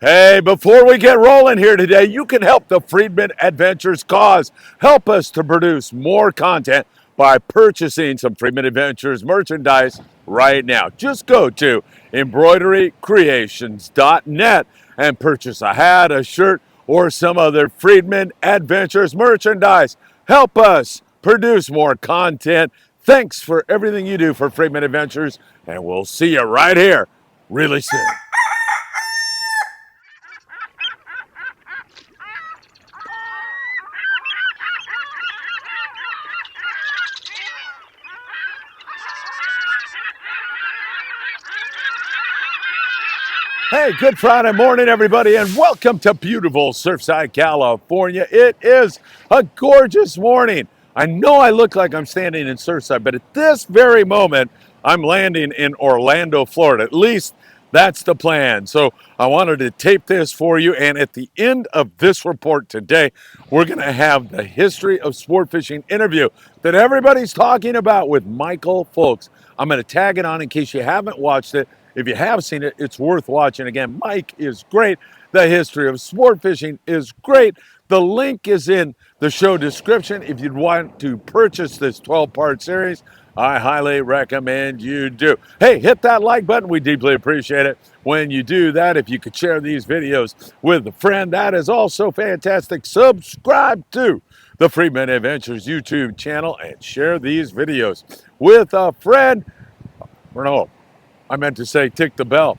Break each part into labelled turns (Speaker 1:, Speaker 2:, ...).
Speaker 1: Hey, before we get rolling here today, you can help the Friedman Adventures cause. Help us to produce more content by purchasing some Friedman Adventures merchandise right now. Just go to embroiderycreations.net and purchase a hat, a shirt, or some other Friedman Adventures merchandise. Help us produce more content. Thanks for everything you do for Friedman Adventures, and we'll see you right here really soon. Hey, good Friday morning, everybody, and welcome to beautiful Surfside, California. It is a gorgeous morning. I know I look like I'm standing in Surfside, but at this very moment, I'm landing in Orlando, Florida. At least that's the plan. So I wanted to tape this for you, and at the end of this report today, we're going to have the history of sport fishing interview that everybody's talking about with Michael Fowlkes. I'm going to tag it on in case you haven't watched it. If you have seen it, it's worth watching. Again, Mike is great. The history of sport fishing is great. The link is in the show description. If you'd want to purchase this 12-part series, I highly recommend you do. Hey, hit that like button. We deeply appreciate it when you do that. If you could share these videos with a friend, that is also fantastic. Subscribe to the Friedman Adventures YouTube channel and share these videos with a friend. No, I meant to say tick the bell.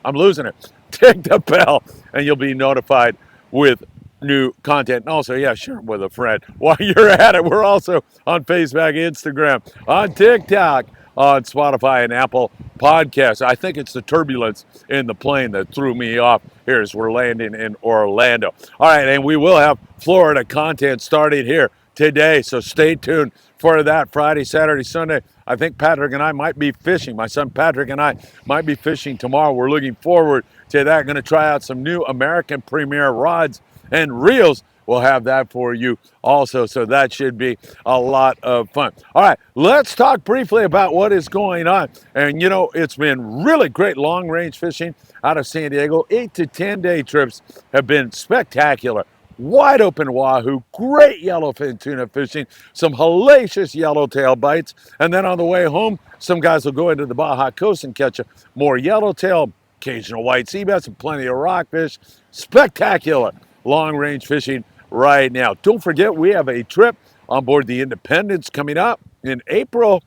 Speaker 1: I'm losing it. Tick the bell and you'll be notified with new content. And also, yeah, share it with a friend. While you're at it, we're also on Facebook, Instagram, on TikTok, on Spotify and Apple Podcasts. I think it's the turbulence in the plane that threw me off here as we're landing in Orlando. All right, and we will have Florida content starting here today, so stay tuned for that Friday, Saturday, Sunday. I think Patrick and I might be fishing. My son Patrick and I might be fishing tomorrow. We're looking forward to that. Going to try out some new American Premier rods and reels. We'll have that for you also, so that should be a lot of fun. All right, let's talk briefly about what is going on. And, you know, it's been really great long-range fishing out of San Diego. 8 to 10-day trips have been spectacular. Wide open wahoo, great yellowfin tuna fishing, some hellacious yellowtail bites, and then on the way home, some guys will go into the Baja Coast and catch more yellowtail, occasional white sea bass, and plenty of rockfish. Spectacular long-range fishing right now. Don't forget, we have a trip on board the Independence coming up in April,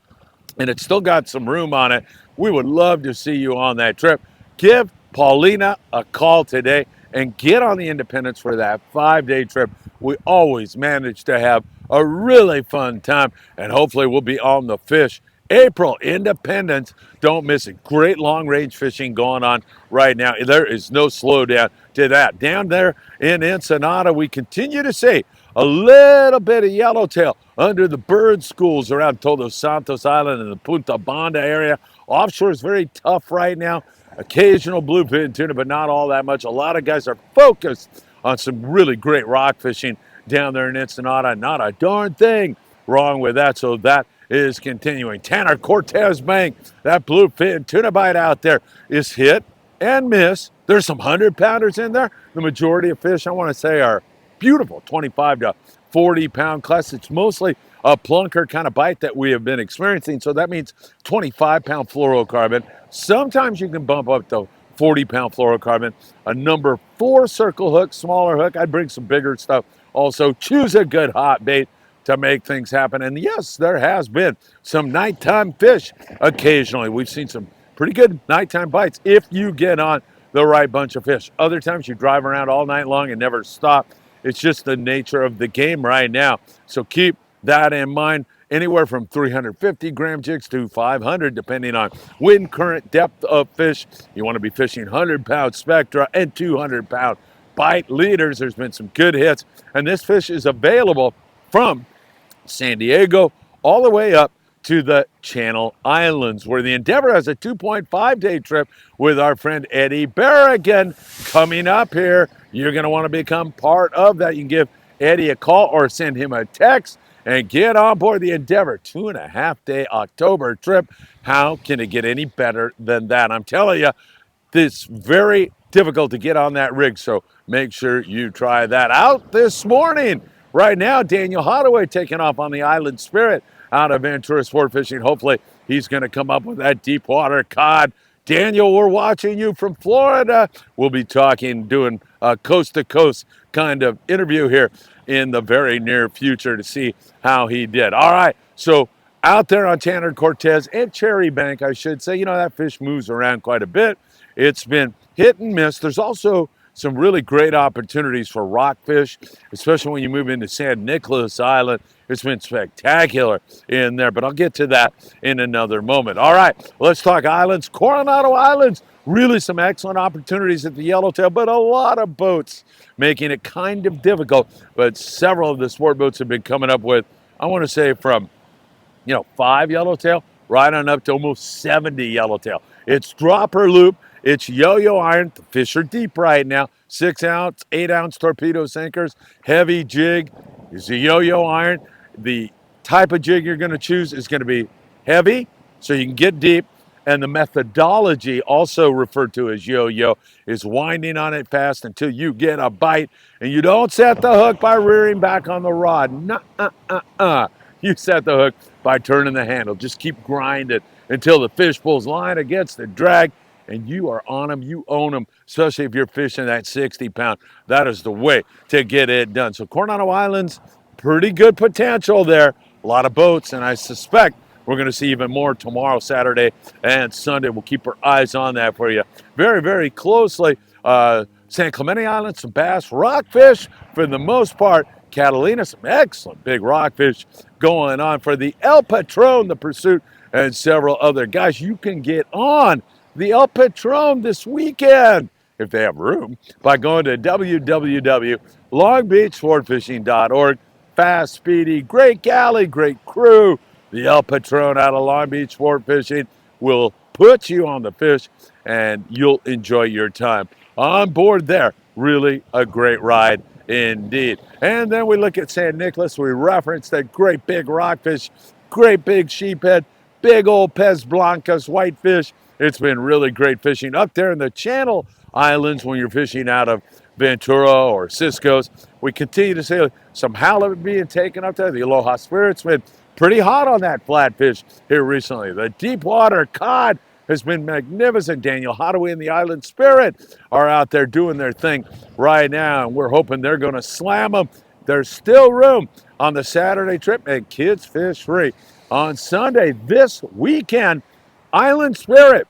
Speaker 1: and it's still got some room on it. We would love to see you on that trip. Give Paulina a call today and get on the Independence for that 5-day trip. We always manage to have a really fun time, and hopefully we'll be on the fish. April, Independence, don't miss it. Great long-range fishing going on right now. There is no slowdown to that. Down there in Ensenada, we continue to see a little bit of yellowtail under the bird schools around Todos Santos Island and the Punta Banda area. Offshore is very tough right now. Occasional bluefin tuna, but not all that much. A lot of guys are focused on some really great rock fishing down there in Ensenada. Not a darn thing wrong with that, so that is continuing. Tanner Cortez Bank, that bluefin tuna bite out there is hit and miss. There's some 100-pounders in there. The majority of fish, I want to say, are beautiful 25 to 40-pound class. It's mostly a plunker kind of bite that we have been experiencing, so that means 25-pound fluorocarbon. Sometimes you can bump up to 40-pound fluorocarbon. A number 4 circle hook, smaller hook. I'd bring some bigger stuff. Also, choose a good hot bait to make things happen. And yes, there has been some nighttime fish occasionally. We've seen some pretty good nighttime bites if you get on the right bunch of fish. Other times you drive around all night long and never stop. It's just the nature of the game right now. So keep that in mind. Anywhere from 350 gram jigs to 500, depending on wind, current, depth of fish. You want to be fishing 100-pound spectra and 200-pound bite leaders. There's been some good hits, and this fish is available from San Diego all the way up to the Channel Islands, where the Endeavor has a 2.5-day trip with our friend Eddie Berrigan coming up here. You're going to want to become part of that. You can give Eddie a call or send him a text and get on board the Endeavor 2.5-day October trip. How can it get any better than that? I'm telling you, this very difficult to get on that rig. So make sure you try that out this morning. Right now, Daniel Holloway taking off on the Island Spirit out of Ventura Sport Fishing. Hopefully, he's going to come up with that deep water cod. Daniel, we're watching you from Florida. We'll be doing a coast-to-coast kind of interview here in the very near future to see how he did. All right, so out there on Tanner Cortez and Cherry Bank, I should say, that fish moves around quite a bit. It's been hit and miss. There's also some really great opportunities for rockfish, especially when you move into San Nicolas Island. It's been spectacular in there, but I'll get to that in another moment. All right, let's talk islands. Coronado Islands, really some excellent opportunities at the Yellowtail, but a lot of boats making it kind of difficult. But several of the sport boats have been coming up with, I want to say from 5 yellowtail right on up to almost 70 yellowtail. It's dropper loop. It's yo-yo iron. The fish are deep right now. 6-ounce, 8-ounce torpedo sinkers. Heavy jig is a yo-yo iron. The type of jig you're going to choose is going to be heavy, so you can get deep. And the methodology, also referred to as yo-yo, is winding on it fast until you get a bite. And you don't set the hook by rearing back on the rod. Nuh-uh-uh-uh. You set the hook by turning the handle. Just keep grinding until the fish pulls line against the drag, and you are on them. You own them, especially if you're fishing that 60-pound. That is the way to get it done. So Coronado Islands, pretty good potential there. A lot of boats, and I suspect we're going to see even more tomorrow, Saturday, and Sunday. We'll keep our eyes on that for you very, very closely. San Clemente Island, some bass, rockfish for the most part. Catalina, some excellent big rockfish going on for the El Patron, the Pursuit, and several other guys. You can get on the El Patron this weekend, if they have room, by going to www.longbeachsportfishing.org. Fast, speedy, great galley, great crew. The El Patron out of Long Beach Sport Fishing will put you on the fish, and you'll enjoy your time on board there. Really a great ride indeed. And then we look at San Nicolas. We reference that great big rockfish, great big sheephead, big old Pez Blancas, whitefish. It's been really great fishing up there in the Channel Islands when you're fishing out of Ventura or Cisco's. We continue to see some halibut being taken up there. The Aloha Spirit's been pretty hot on that flatfish here recently. The deep water cod has been magnificent. Daniel Holloway and the Island Spirit are out there doing their thing right now, and we're hoping they're going to slam them. There's still room on the Saturday trip, and kids fish free. On Sunday, this weekend, Island Spirit.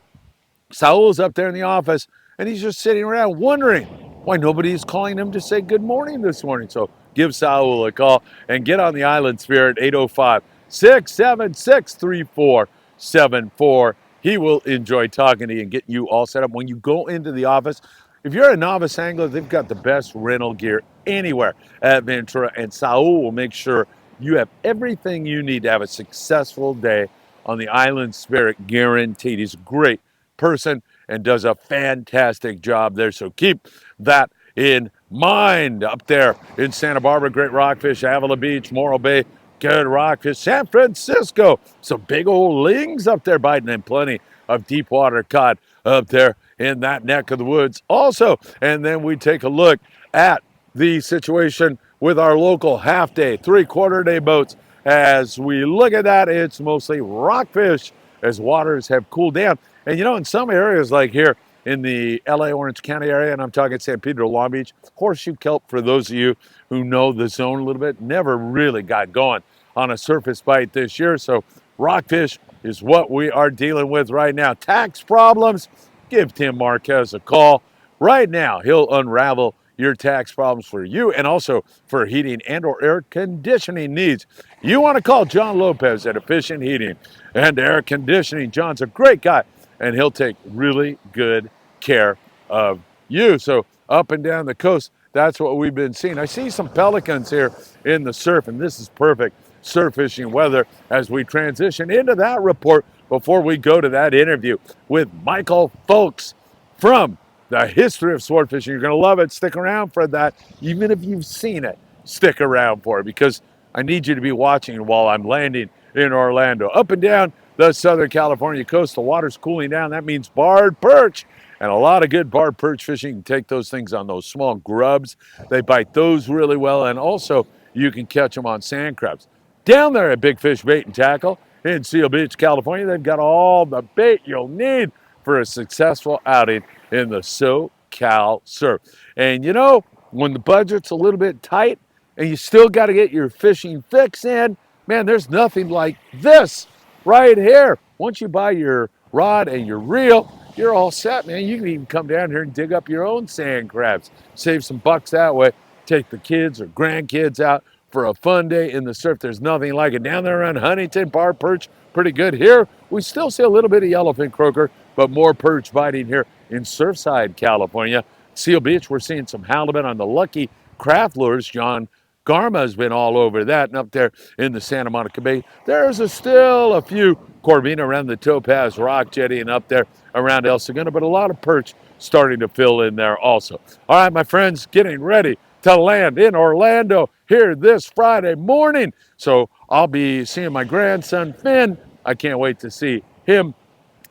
Speaker 1: Saul's up there in the office, and he's just sitting around wondering why nobody's calling him to say good morning this morning. So give Saul a call and get on the Island Spirit, 805-676-3474. He will enjoy talking to you and getting you all set up. When you go into the office, if you're a novice angler, they've got the best rental gear anywhere at Ventura, and Saul will make sure you have everything you need to have a successful day on the Island Spirit, guaranteed. He's a great person and does a fantastic job there, so keep that in mind. Up there in Santa Barbara, great rockfish, Avila Beach, Morro Bay, good rockfish. San Francisco, some big old lings up there biting, and plenty of deep water cod up there in that neck of the woods also. And then we take a look at the situation with our local half-day, three-quarter-day boats. As we look at that, it's mostly rockfish as waters have cooled down. And in some areas like here in the LA Orange County area, and I'm talking San Pedro, Long Beach, horseshoe kelp, for those of you who know the zone a little bit, never really got going on a surface bite this year. So rockfish is what we are dealing with right now. Tax problems, give Tim Marquez a call. Right now, he'll unravel your tax problems for you and also for heating and or air conditioning needs. You want to call John Lopez at Efficient Heating and Air Conditioning. John's a great guy, and he'll take really good care of you. So up and down the coast, that's what we've been seeing. I see some pelicans here in the surf, and this is perfect surf fishing weather as we transition into that report before we go to that interview with Michael Fowlkes from the History of Sport Fishing. You're going to love it. Stick around for that. Even if you've seen it, stick around for it, because I need you to be watching while I'm landing in Orlando. Up and down the Southern California coast, the water's cooling down. That means barred perch and a lot of good bar perch fishing. You can take those things on those small grubs. They bite those really well, and also you can catch them on sand crabs. Down there at Big Fish Bait and Tackle in Seal Beach, California, they've got all the bait you'll need for a successful outing in the SoCal surf. And you know, when the budget's a little bit tight and you still got to get your fishing fix in, man, there's nothing like this right here. Once you buy your rod and your reel, you're all set, man. You can even come down here and dig up your own sand crabs. Save some bucks that way. Take the kids or grandkids out for a fun day in the surf. There's nothing like it. Down there around Huntington, bar perch, pretty good. Here, we still see a little bit of yellowfin croaker, but more perch biting here in Surfside, California. Seal Beach, we're seeing some halibut on the Lucky Craft Lures. John Garma's been all over that. And up there in the Santa Monica Bay, there's still a few Corvina around the Topaz Rock Jetty and up there around El Segundo, but a lot of perch starting to fill in there also. All right, my friends, getting ready to land in Orlando here this Friday morning. So I'll be seeing my grandson, Finn. I can't wait to see him,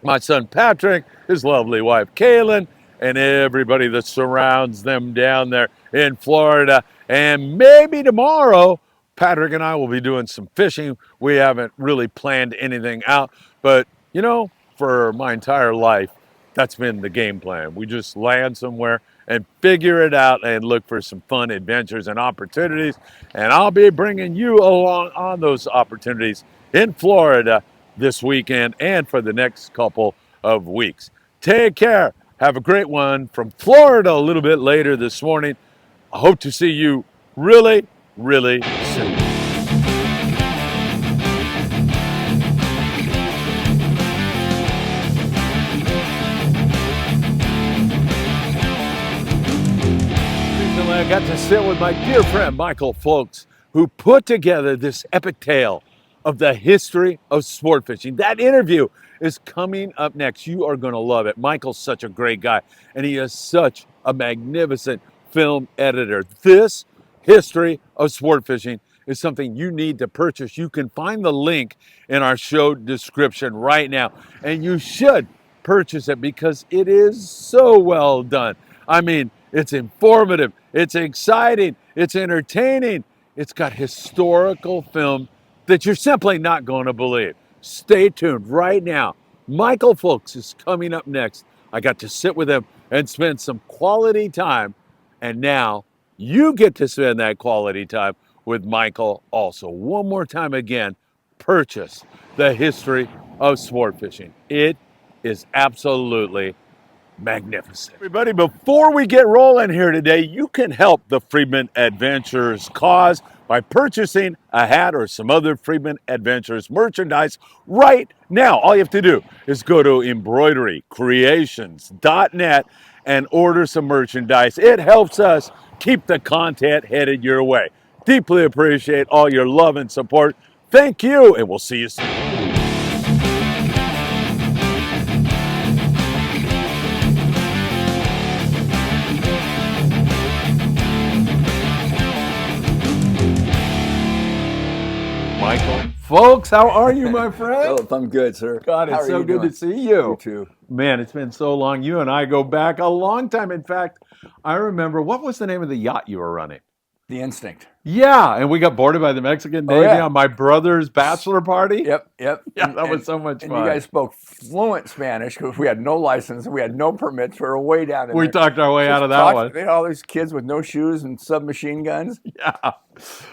Speaker 1: my son, Patrick, his lovely wife, Kaylin, and everybody that surrounds them down there in Florida. And maybe tomorrow, Patrick and I will be doing some fishing. We haven't really planned anything out, but you know, for my entire life, that's been the game plan. We just land somewhere and figure it out and look for some fun adventures and opportunities. And I'll be bringing you along on those opportunities in Florida this weekend and for the next couple of weeks. Take care. Have a great one from Florida a little bit later this morning. I hope to see you really, really soon. Recently, I got to sit with my dear friend Michael Fowlkes, who put together this epic tale of the history of sport fishing. That interview is coming up next. You are going to love it. Michael's such a great guy, and he is such a magnificent film editor. This history of sport fishing is something you need to purchase. You can find the link in our show description right now, and you should purchase it because it is so well done. I mean, it's informative, it's exciting, it's entertaining, it's got historical film that you're simply not going to believe. Stay tuned right now. Michael Fowlkes is coming up next. I got to sit with him and spend some quality time, and now you get to spend that quality time with Michael also. One more time again, purchase The History of Sport Fishing. It is absolutely magnificent. Everybody, before we get rolling here today, you can help the Friedman Adventures cause by purchasing a hat or some other Friedman Adventures merchandise right now. All you have to do is go to embroiderycreations.net and order some merchandise. It helps us keep the content headed your way. Deeply appreciate all your love and support. Thank you, and we'll see you soon. Michael Fowlkes, how are you, my friend?
Speaker 2: Philip, I'm good, sir.
Speaker 1: God, it's so good to see you.
Speaker 2: You too.
Speaker 1: Man, it's been so long. You and I go back a long time. In fact, I remember, what was the name of the yacht you were running?
Speaker 2: The Instinct.
Speaker 1: Yeah, and we got boarded by the Mexican Navy on my brother's bachelor party.
Speaker 2: Yep.
Speaker 1: Yeah, that was so much fun.
Speaker 2: And you guys spoke fluent Spanish because we had no license, we had no permits. We were way down in
Speaker 1: We
Speaker 2: there.
Speaker 1: talked our way out of that one.
Speaker 2: You know, all these kids with no shoes and submachine guns.
Speaker 1: Yeah.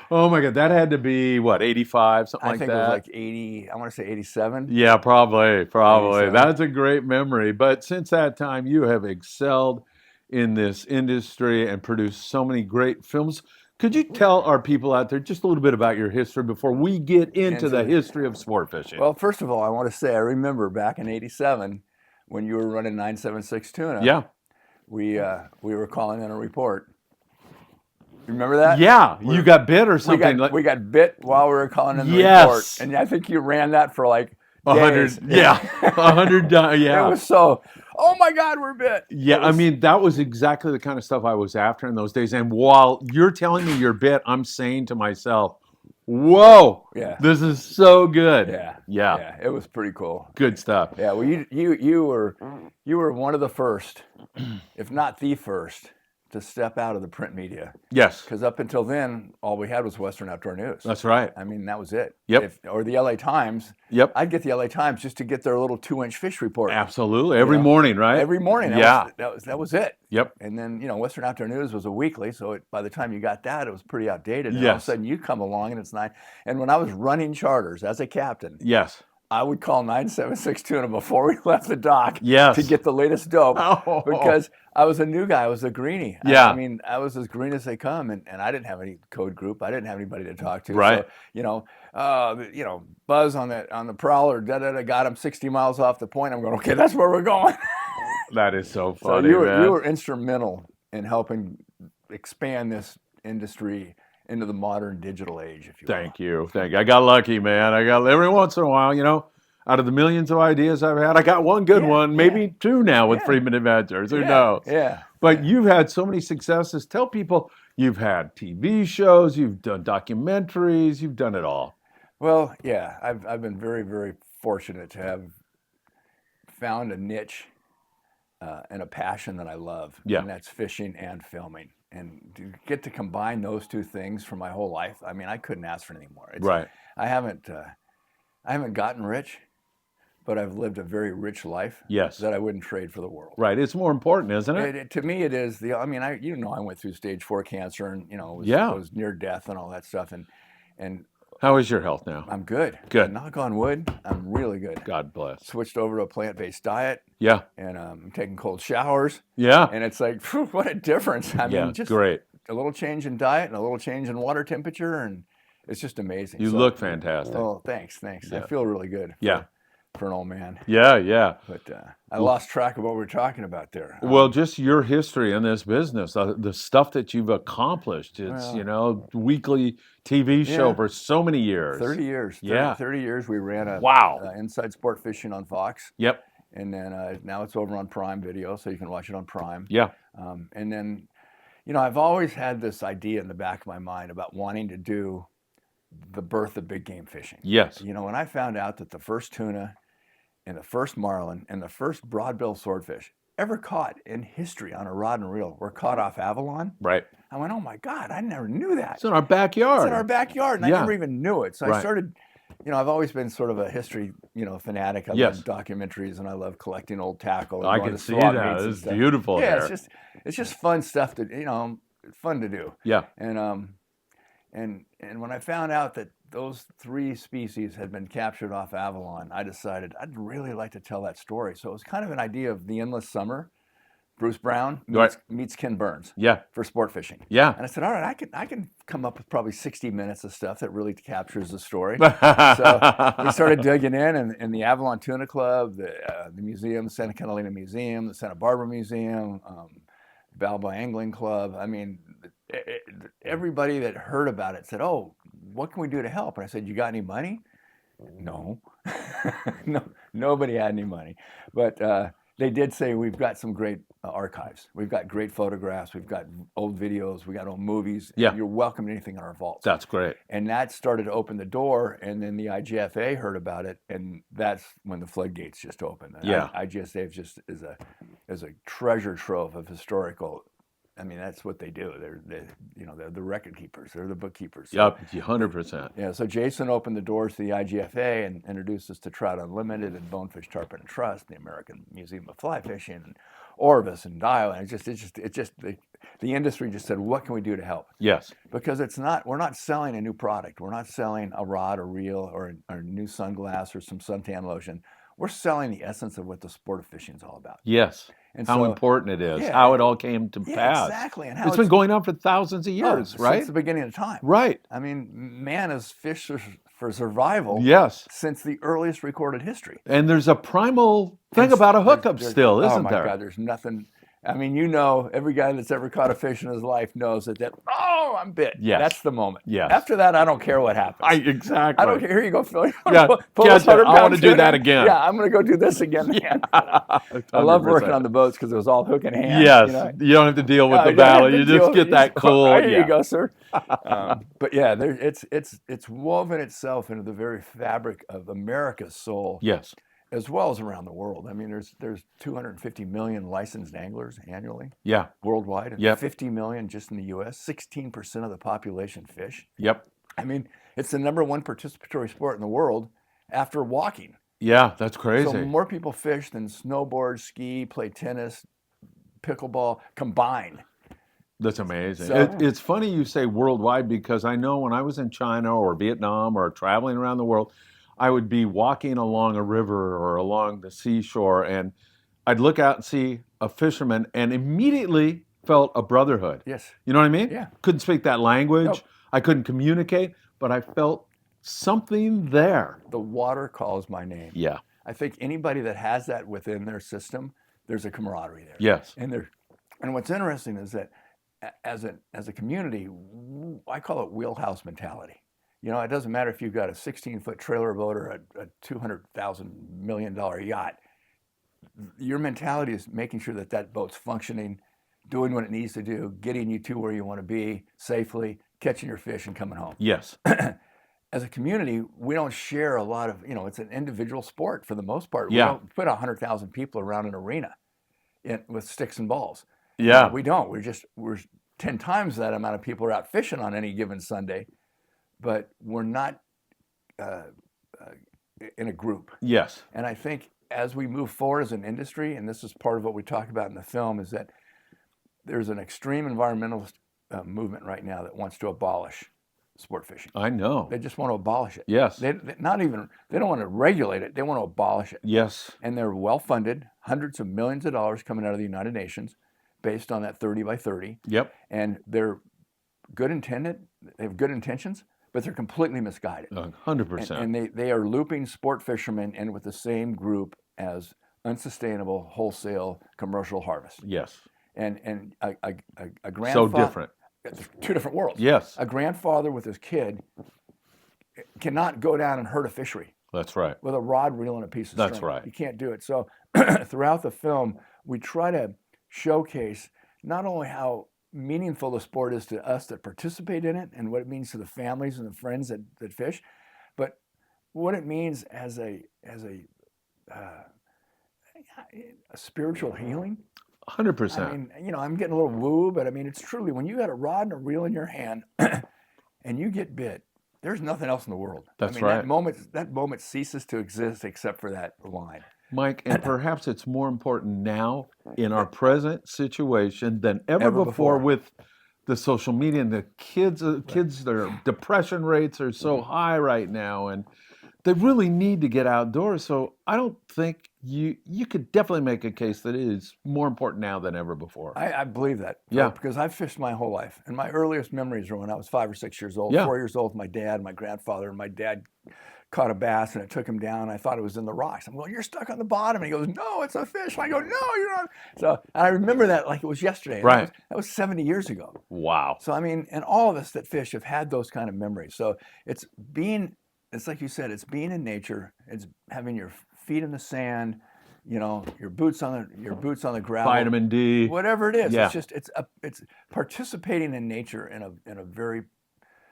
Speaker 1: Oh my God, that had to be, what, 85, something like that?
Speaker 2: I think it was like 80, I want to say 87.
Speaker 1: Yeah, probably.
Speaker 2: 87.
Speaker 1: That's a great memory. But since that time, you have excelled in this industry and produced so many great films. Could you tell our people out there just a little bit about your history before we get into the history of sport fishing?
Speaker 2: Well, first of all, I want to say I remember back in 87 when you were running 976 tuna.
Speaker 1: Yeah.
Speaker 2: We were calling in a report. Remember that?
Speaker 1: Yeah, you got bit or something.
Speaker 2: We got bit while we were calling in the report. And I think you ran that for like
Speaker 1: 100, yeah, 100, yeah.
Speaker 2: It was so, oh my God, we're bit.
Speaker 1: Yeah, I mean, that was exactly the kind of stuff I was after in those days. And while you're telling me you're bit, I'm saying to myself, Whoa.
Speaker 2: Yeah.
Speaker 1: This is so good.
Speaker 2: Yeah.
Speaker 1: Yeah.
Speaker 2: Yeah. It was pretty cool.
Speaker 1: Good stuff.
Speaker 2: Yeah. Well, you were one of the first, if not the first, to step out of the print media.
Speaker 1: Yes.
Speaker 2: Because up until then, all we had was Western Outdoor News.
Speaker 1: That's right.
Speaker 2: I mean, that was it.
Speaker 1: Yep.
Speaker 2: Or the LA Times.
Speaker 1: Yep.
Speaker 2: I'd get the LA Times just to get their little 2-inch fish report.
Speaker 1: Absolutely. Every morning, right?
Speaker 2: Every morning.
Speaker 1: Yeah.
Speaker 2: That was it.
Speaker 1: Yep.
Speaker 2: And then, Western Outdoor News was a weekly, so by the time you got that, it was pretty outdated. And
Speaker 1: Yes.
Speaker 2: all of a sudden you come along and it's 9. And when I was running charters as a captain,
Speaker 1: Yes.
Speaker 2: I would call 976 Tuna before we left the dock
Speaker 1: Yes.
Speaker 2: to get the latest dope
Speaker 1: Oh.
Speaker 2: because I was a new guy. I was a greenie.
Speaker 1: Yeah.
Speaker 2: I mean, I was as green as they come, and I didn't have any code group. I didn't have anybody to talk to.
Speaker 1: Right.
Speaker 2: So, Buzz on the prowler, got him 60 miles off the point. I'm going, okay, that's where we're going.
Speaker 1: That is so
Speaker 2: So
Speaker 1: funny,
Speaker 2: you
Speaker 1: man.
Speaker 2: were instrumental in helping expand this industry into the modern digital age, if you will.
Speaker 1: Thank you. I got lucky, man. I got every once in a while, out of the millions of ideas I've had, I got one good one, maybe two now with Friedman Adventures. Who knows?
Speaker 2: Yeah.
Speaker 1: But you've had so many successes. Tell people you've had TV shows, you've done documentaries, you've done it all.
Speaker 2: Well, yeah, I've been very, very fortunate to have found a niche and a passion that I love.
Speaker 1: Yeah.
Speaker 2: And that's fishing and filming. And to get to combine those two things for my whole life, I mean, I couldn't ask for any more.
Speaker 1: Right.
Speaker 2: I haven't gotten rich, but I've lived a very rich life.
Speaker 1: Yes.
Speaker 2: That I wouldn't trade for the world.
Speaker 1: Right. It's more important, isn't it?
Speaker 2: To me, it is. I went through stage 4 cancer and, was near death and all that stuff. And
Speaker 1: how is your health now?
Speaker 2: I'm good.
Speaker 1: Good.
Speaker 2: Knock on wood, I'm really good.
Speaker 1: God bless.
Speaker 2: Switched over to a plant-based diet.
Speaker 1: Yeah.
Speaker 2: And I'm taking cold showers.
Speaker 1: Yeah.
Speaker 2: And it's like, phew, what a difference. I mean, just
Speaker 1: great.
Speaker 2: A little change in diet and a little change in water temperature, and it's just amazing.
Speaker 1: You look fantastic.
Speaker 2: Oh, thanks.
Speaker 1: Yeah.
Speaker 2: I feel really good. For an old man.
Speaker 1: Yeah.
Speaker 2: But I lost track of what we were talking about there.
Speaker 1: Well, just your history in this business, the stuff that you've accomplished. It's, weekly TV show for so many years.
Speaker 2: 30 years. 30 years we ran Inside Sport Fishing on Fox.
Speaker 1: Yep.
Speaker 2: And then now it's over on Prime Video, so you can watch it on Prime.
Speaker 1: Yeah.
Speaker 2: And then, I've always had this idea in the back of my mind about wanting to do the birth of big game fishing.
Speaker 1: Yes.
Speaker 2: When I found out that the first tuna and the first marlin and the first broadbill swordfish ever caught in history on a rod and reel were caught off Avalon.
Speaker 1: Right.
Speaker 2: I went, oh my God, I never knew that.
Speaker 1: It's in our backyard.
Speaker 2: It's in our backyard, and I never even knew it. So I started, I've always been sort of a history, fanatic. I love documentaries, and I love collecting old tackle. And
Speaker 1: I can see that. It's beautiful.
Speaker 2: Yeah, it's just fun stuff to, fun to do.
Speaker 1: Yeah.
Speaker 2: And when I found out that those 3 species had been captured off Avalon, I decided I'd really like to tell that story. So it was kind of an idea of the endless summer. Bruce Brown meets Ken Burns for sport fishing.
Speaker 1: Yeah.
Speaker 2: And I said, all right, I can come up with probably 60 minutes of stuff that really captures the story. So we started digging in the Avalon Tuna Club, the museum, Santa Catalina Museum, the Santa Barbara Museum, Balboa Angling Club. I mean, everybody that heard about it said, oh, what can we do to help? And I said, you got any money? No. No, nobody had any money. But they did say we've got some great archives. We've got great photographs. We've got old videos. We got old movies.
Speaker 1: Yeah.
Speaker 2: You're welcome to anything in our vaults.
Speaker 1: That's great.
Speaker 2: And that started to open the door. And then the IGFA heard about it, and that's when the floodgates just opened.
Speaker 1: Yeah.
Speaker 2: IGFA is a treasure trove of historical. I mean, that's what they do. They're the record keepers. They're the bookkeepers.
Speaker 1: Yep, 100%.
Speaker 2: Yeah. So Jason opened the doors to the IGFA and introduced us to Trout Unlimited and Bonefish Tarpon and Trust, the American Museum of Fly Fishing, and Orvis and Dial. And the industry just said, what can we do to help?
Speaker 1: Yes.
Speaker 2: Because we're not selling a new product. We're not selling a rod or reel or a new sunglass or some suntan lotion. We're selling the essence of what the sport of fishing is all about.
Speaker 1: Yes.
Speaker 2: And
Speaker 1: how important it is, how it all came to pass.
Speaker 2: Exactly. And
Speaker 1: how it's been going on for thousands of years, right?
Speaker 2: Since the beginning of time.
Speaker 1: Right.
Speaker 2: I mean, man has fished for survival since the earliest recorded history.
Speaker 1: And there's a primal thing about a hookup still, isn't there?
Speaker 2: Oh my God, there's nothing. I mean, you know, every guy that's ever caught a fish in his life knows that oh, I'm bit.
Speaker 1: Yes.
Speaker 2: That's the moment.
Speaker 1: Yes.
Speaker 2: After that, I don't care what happens.
Speaker 1: Exactly.
Speaker 2: I don't care. Here you go, Phil.
Speaker 1: Yeah,
Speaker 2: pull this
Speaker 1: catch it. I want to do
Speaker 2: tuna.
Speaker 1: that again.
Speaker 2: Yeah, I'm going to go do this again.
Speaker 1: Yeah,
Speaker 2: I love working on the boats because it was all hook and hand.
Speaker 1: Yes,
Speaker 2: you know?
Speaker 1: you don't have to deal with
Speaker 2: No,
Speaker 1: the
Speaker 2: you don't have
Speaker 1: battle.
Speaker 2: to
Speaker 1: You
Speaker 2: deal
Speaker 1: just
Speaker 2: with
Speaker 1: get
Speaker 2: it.
Speaker 1: that cool.
Speaker 2: Here
Speaker 1: Yeah.
Speaker 2: you go, sir. But yeah, it's woven itself into the very fabric of America's soul.
Speaker 1: Yes.
Speaker 2: As well as around the world. I mean, there's 250 million licensed anglers annually.
Speaker 1: Yeah.
Speaker 2: Worldwide, and
Speaker 1: Yep.
Speaker 2: 50 million just in the U.S. 16% of the population fish.
Speaker 1: Yep.
Speaker 2: I mean, it's the #1 participatory sport in the world after walking.
Speaker 1: Yeah, that's crazy.
Speaker 2: So more people fish than snowboard, ski, play tennis, pickleball combined.
Speaker 1: That's amazing.
Speaker 2: So-
Speaker 1: It's funny you say worldwide because I know when I was in China or Vietnam or traveling around the world, I would be walking along a river or along the seashore and I'd look out and see a fisherman and immediately felt a brotherhood.
Speaker 2: Yes.
Speaker 1: You know what I mean?
Speaker 2: Yeah.
Speaker 1: Couldn't speak that language.
Speaker 2: Nope.
Speaker 1: I couldn't communicate, but I felt something there.
Speaker 2: The water calls my name.
Speaker 1: Yeah.
Speaker 2: I think anybody that has that within their system, there's a camaraderie there.
Speaker 1: Yes.
Speaker 2: And what's interesting is that as a community, I call it wheelhouse mentality. You know, it doesn't matter if you've got a 16-foot trailer boat or a $200,000 million yacht. Your mentality is making sure that boat's functioning, doing what it needs to do, getting you to where you want to be safely, catching your fish and coming home.
Speaker 1: Yes.
Speaker 2: As a community, we don't share a lot of, it's an individual sport for the most part.
Speaker 1: Yeah.
Speaker 2: We don't put 100,000 people around an arena with sticks and balls.
Speaker 1: Yeah.
Speaker 2: We don't. We're 10 times that amount of people are out fishing on any given Sunday, but we're not in a group.
Speaker 1: Yes.
Speaker 2: And I think as we move forward as an industry, and this is part of what we talk about in the film, is that there's an extreme environmentalist movement right now that wants to abolish sport fishing.
Speaker 1: I know.
Speaker 2: They just want to abolish it.
Speaker 1: Yes.
Speaker 2: They don't want to regulate it. They want to abolish it.
Speaker 1: Yes.
Speaker 2: And they're well funded, hundreds of millions of dollars coming out of the United Nations based on that 30 by 30.
Speaker 1: Yep.
Speaker 2: And they're good intended. They have good intentions, but they're completely misguided.
Speaker 1: 100%.
Speaker 2: And they are looping sport fishermen in with the same group as unsustainable wholesale commercial harvest.
Speaker 1: Yes.
Speaker 2: And a grandfather.
Speaker 1: So different.
Speaker 2: Two different worlds.
Speaker 1: Yes.
Speaker 2: A grandfather with his kid cannot go down and hurt a fishery
Speaker 1: That's right.
Speaker 2: with a rod, reel, and a piece of string.
Speaker 1: That's right.
Speaker 2: You can't do it. So throughout the film, we try to showcase not only how meaningful the sport is to us that participate in it and what it means to the families and the friends that fish, but what it means as a spiritual healing.
Speaker 1: 100%.
Speaker 2: I mean, I'm getting a little woo, but I mean, it's truly when you got a rod and a reel in your hand and you get bit, there's nothing else in the world.
Speaker 1: That's
Speaker 2: right. That moment ceases to exist except for that line.
Speaker 1: Mike, and perhaps it's more important now in our present situation than ever before with the social media and the kids, their depression rates are so high right now and they really need to get outdoors. So I don't think you could definitely make a case that it is more important now than ever before.
Speaker 2: I believe that.
Speaker 1: Yeah.
Speaker 2: Because I've fished my whole life. And my earliest memories were when I was 5 or 6 years old,
Speaker 1: Yeah.
Speaker 2: 4 years old with my dad and my grandfather. And my dad caught a bass and it took him down. I thought it was in the rocks. I'm going, you're stuck on the bottom. And he goes, no, it's a fish. And I go, no, you're not. So I remember that like it was yesterday.
Speaker 1: Right.
Speaker 2: That was 70 years ago.
Speaker 1: Wow.
Speaker 2: So, I mean, and all of us that fish have had those kind of memories. So it's like you said, it's being in nature. It's having your feet in the sand, your boots on the gravel.
Speaker 1: Vitamin D.
Speaker 2: Whatever it is.
Speaker 1: Yeah.
Speaker 2: It's participating in nature in a very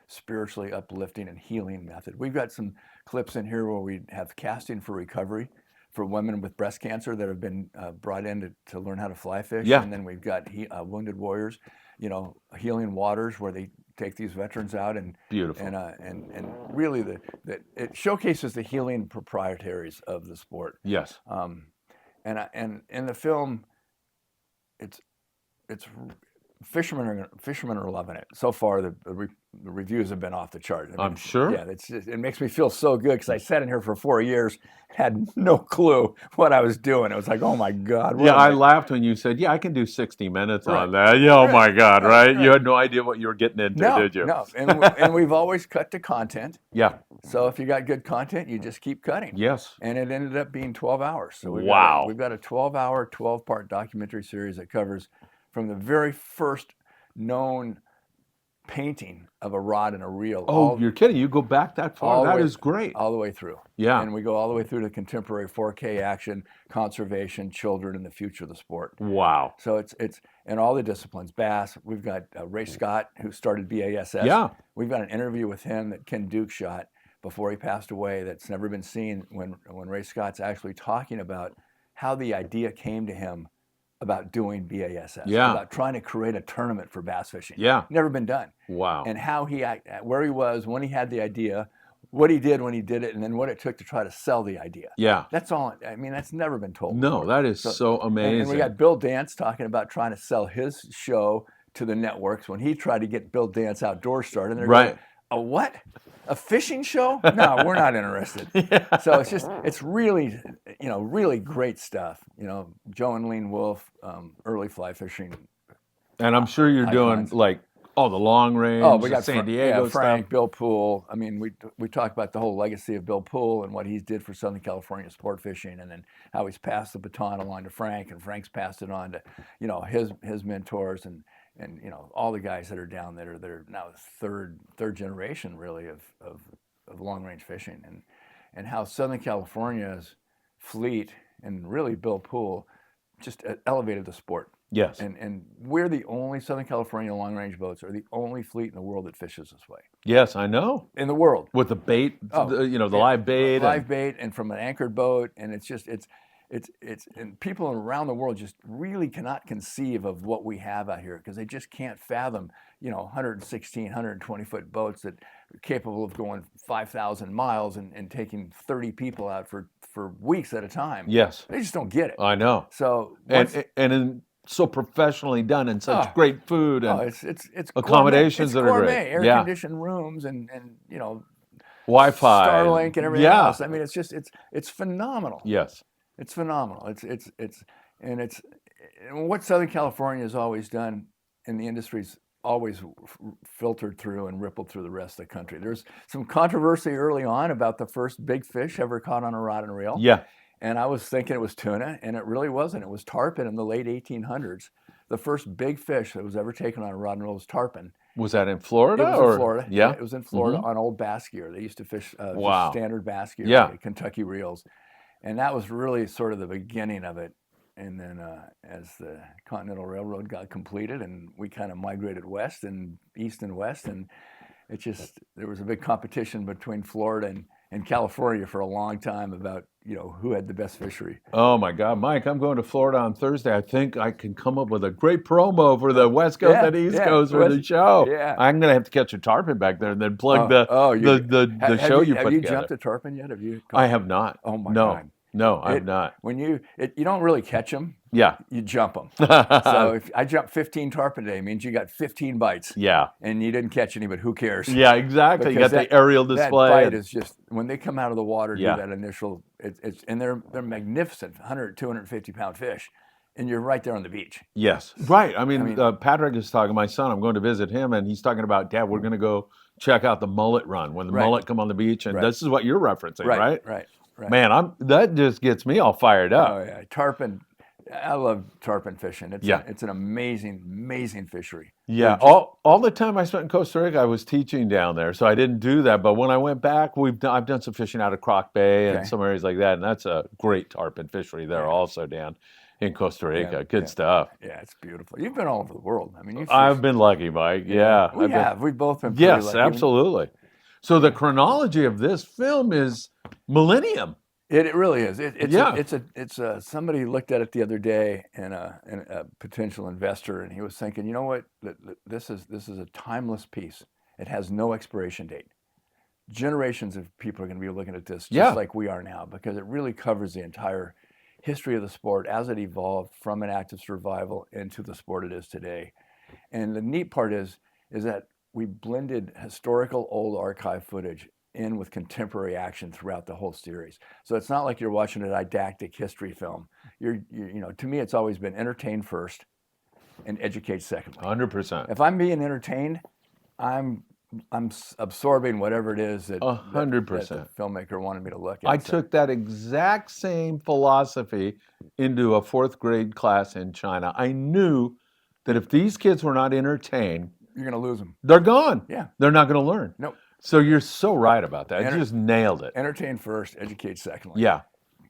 Speaker 2: spiritually uplifting and healing method. We've got some clips in here where we have casting for recovery for women with breast cancer that have been brought in to learn how to fly fish.
Speaker 1: Yeah.
Speaker 2: And then we've got wounded warriors, healing waters where they take these veterans out and
Speaker 1: Beautiful.
Speaker 2: And really that it showcases the healing proprietaries of the sport.
Speaker 1: Yes.
Speaker 2: And in the film, it's fishermen are loving it so far. The reviews have been off the chart. I mean,
Speaker 1: I'm sure.
Speaker 2: Yeah, it makes me feel so good because I sat in here for 4 years, had no clue what I was doing. It was like, oh my God.
Speaker 1: Yeah, I laughed when you said, "Yeah, I can do 60 minutes
Speaker 2: Right.
Speaker 1: on that." Yeah, oh my God, right? You
Speaker 2: right.
Speaker 1: had no idea what you were getting into,
Speaker 2: No,
Speaker 1: did you?
Speaker 2: no, and we've always cut to content.
Speaker 1: Yeah.
Speaker 2: So if you got good content, you just keep cutting.
Speaker 1: Yes.
Speaker 2: And it ended up being 12 hours. So
Speaker 1: Wow.
Speaker 2: we've got a 12-hour, 12-part documentary series that covers from the very first known painting of a rod and a reel.
Speaker 1: Oh, you're kidding. You go back that far? That is great.
Speaker 2: All the way through.
Speaker 1: Yeah.
Speaker 2: And we go all the way through to contemporary 4K action, conservation, children, and the future of the sport.
Speaker 1: Wow.
Speaker 2: So it's in all the disciplines. Bass, we've got Ray Scott, who started BASS.
Speaker 1: Yeah.
Speaker 2: We've got an interview with him that Ken Duke shot before he passed away that's never been seen, when Ray Scott's actually talking about how the idea came to him about doing BASS,
Speaker 1: Yeah.
Speaker 2: about trying to create a tournament for bass fishing.
Speaker 1: Yeah.
Speaker 2: Never been done.
Speaker 1: Wow.
Speaker 2: And how where he was when he had the idea, what he did when he did it, and then what it took to try to sell the idea.
Speaker 1: Yeah.
Speaker 2: That's all. I mean, that's never been told
Speaker 1: No,
Speaker 2: before.
Speaker 1: that is so amazing.
Speaker 2: And we got Bill Dance talking about trying to sell his show to the networks when he tried to get Bill Dance Outdoors started. And they're going, a what? A fishing show? No, we're not interested.
Speaker 1: Yeah.
Speaker 2: So it's really, really great stuff. Joe and Lean Wolf, early fly fishing.
Speaker 1: And I'm sure you're
Speaker 2: icons.
Speaker 1: doing like the long range,
Speaker 2: we got
Speaker 1: San Diego
Speaker 2: Frank,
Speaker 1: stuff.
Speaker 2: Bill Poole. I mean, we talked about the whole legacy of Bill Poole and what he did for Southern California sport fishing, and then how he's passed the baton along to Frank, and Frank's passed it on to, his mentors and all the guys that are down there that are now third generation really of long range fishing, and how Southern California's fleet and really Bill Poole just elevated the sport.
Speaker 1: Yes.
Speaker 2: And we're the only Southern California long range boats are the only fleet in the world that fishes this way.
Speaker 1: Yes, I know.
Speaker 2: In the world.
Speaker 1: With the bait, the live bait.
Speaker 2: Live bait and from an anchored boat, and it's and people around the world just really cannot conceive of what we have out here because they just can't fathom, 116, 120 foot boats that are capable of going 5,000 miles and taking 30 people out for weeks at a time.
Speaker 1: Yes.
Speaker 2: They just don't get it.
Speaker 1: I know.
Speaker 2: So
Speaker 1: so professionally done and such great food and
Speaker 2: it's
Speaker 1: accommodations
Speaker 2: gourmet.
Speaker 1: that are great.
Speaker 2: Air conditioned rooms and
Speaker 1: Wi-Fi,
Speaker 2: Starlink and everything else. I mean, it's phenomenal.
Speaker 1: Yes,
Speaker 2: it's phenomenal. It's what Southern California has always done in the industry's always filtered through and rippled through the rest of the country. There's some controversy early on about the first big fish ever caught on a rod and reel.
Speaker 1: Yeah.
Speaker 2: And I was thinking it was tuna, and it really wasn't. It was tarpon in the late 1800s. The first big fish that was ever taken on a rod and reel was tarpon.
Speaker 1: Was that in Florida?
Speaker 2: It was in Florida.
Speaker 1: Yeah.
Speaker 2: It was in Florida on old bass gear. They used to fish
Speaker 1: Wow.
Speaker 2: standard bass gear,
Speaker 1: Yeah.
Speaker 2: Kentucky reels. And that was really sort of the beginning of it. And then as the Continental Railroad got completed and we kind of migrated west and east and west, and there was a big competition between Florida and California for a long time about, who had the best fishery.
Speaker 1: Oh my God, Mike, I'm going to Florida on Thursday. I think I can come up with a great promo for the West Coast and East Coast for the show.
Speaker 2: Yeah.
Speaker 1: I'm going to have to catch a tarpon back there and then plug the show you put together.
Speaker 2: Have you jumped a tarpon yet?
Speaker 1: I have not.
Speaker 2: Oh my God.
Speaker 1: No, I've not.
Speaker 2: When you don't really catch them.
Speaker 1: Yeah.
Speaker 2: You jump them. So if I jumped 15 tarpon a day, it means you got 15 bites.
Speaker 1: Yeah.
Speaker 2: And you didn't catch any, but who cares?
Speaker 1: Yeah, exactly. You got the aerial display.
Speaker 2: That bite is just, when they come out of the water, do
Speaker 1: Yeah.
Speaker 2: that initial, and they're magnificent, 100, 250 pound fish. And you're right there on the beach.
Speaker 1: Yes. Right. I mean Patrick is talking, my son, I'm going to visit him, and he's talking about, Dad, we're going to go check out the mullet run when the mullet come on the beach. And this is what you're referencing, right?
Speaker 2: Right.
Speaker 1: Man, that just gets me all fired up.
Speaker 2: Oh yeah, tarpon. I love tarpon fishing. It's an amazing fishery.
Speaker 1: Yeah, all the time I spent in Costa Rica, I was teaching down there, so I didn't do that. But when I went back, I've done some fishing out of Croc Bay and some areas like that, and that's a great tarpon fishery there also down in Costa Rica. Good stuff.
Speaker 2: Yeah, it's beautiful. You've been all over the world. I mean,
Speaker 1: I've been lucky, Mike. Yeah,
Speaker 2: we have. We've both been.
Speaker 1: Yes,
Speaker 2: lucky.
Speaker 1: Absolutely. So the chronology of this film is millennium.
Speaker 2: It really is. It's somebody looked at it the other day, and a potential investor, and he was thinking, you know what, this is a timeless piece. It has no expiration date. Generations of people are going to be looking at this just like we are now, because it really covers the entire history of the sport as it evolved from an active survival into the sport it is today. And the neat part is that we blended historical old archive footage in with contemporary action throughout the whole series. So it's not like you're watching a didactic history film. You know, to me, it's always been entertain first and educate secondly.
Speaker 1: 100%.
Speaker 2: If I'm being entertained, I'm absorbing whatever it is that
Speaker 1: 100%.
Speaker 2: the filmmaker wanted me to look at.
Speaker 1: I took that exact same philosophy into a 4th grade class in China. I knew that if these kids were not entertained,
Speaker 2: you're going to lose them.
Speaker 1: They're gone.
Speaker 2: Yeah.
Speaker 1: They're not going to learn.
Speaker 2: Nope.
Speaker 1: So you're so right about that. You just nailed it.
Speaker 2: Entertain first, educate secondly.
Speaker 1: Yeah.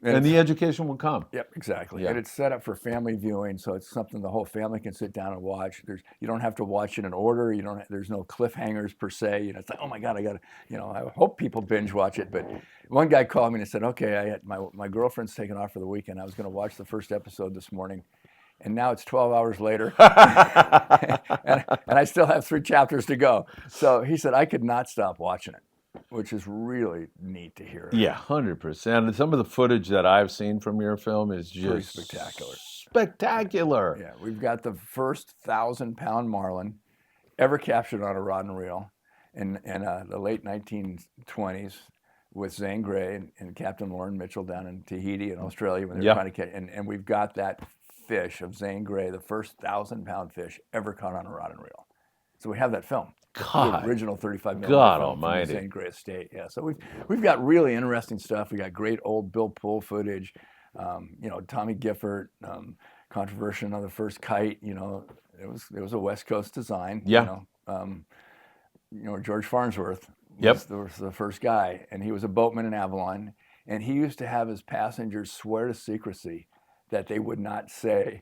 Speaker 1: And the education will come.
Speaker 2: Yep, exactly.
Speaker 1: Yeah.
Speaker 2: And it's set up for family viewing, so it's something the whole family can sit down and watch. You don't have to watch it in order. There's no cliffhangers per se. It's like, oh my God, I got to. I hope people binge watch it. But one guy called me and said, okay, I had my girlfriend's taken off for the weekend. I was going to watch the first episode this morning, and now it's 12 hours later, and I still have 3 chapters to go. So he said I could not stop watching it, which is really neat to hear.
Speaker 1: Yeah, 100%. And some of the footage that I've seen from your film is just
Speaker 2: spectacular.
Speaker 1: Spectacular.
Speaker 2: Yeah, we've got the first 1,000-pound marlin ever captured on a rod and reel in the late 1920s with Zane Grey and Captain Lauren Mitchell down in Tahiti in Australia when they were trying to catch. And we've got that fish of Zane Grey, the first 1,000-pound fish ever caught on a rod and reel. So we have that film.
Speaker 1: God,
Speaker 2: the original 35 millimeter
Speaker 1: God
Speaker 2: film
Speaker 1: Almighty.
Speaker 2: from the Zane Grey estate. Yeah, so we've got really interesting stuff. We got great old Bill Poole footage. Tommy Gifford, controversy on the first kite. It was a West Coast design.
Speaker 1: Yeah.
Speaker 2: George Farnsworth was the first guy, and he was a boatman in Avalon, and he used to have his passengers swear to secrecy that they would not say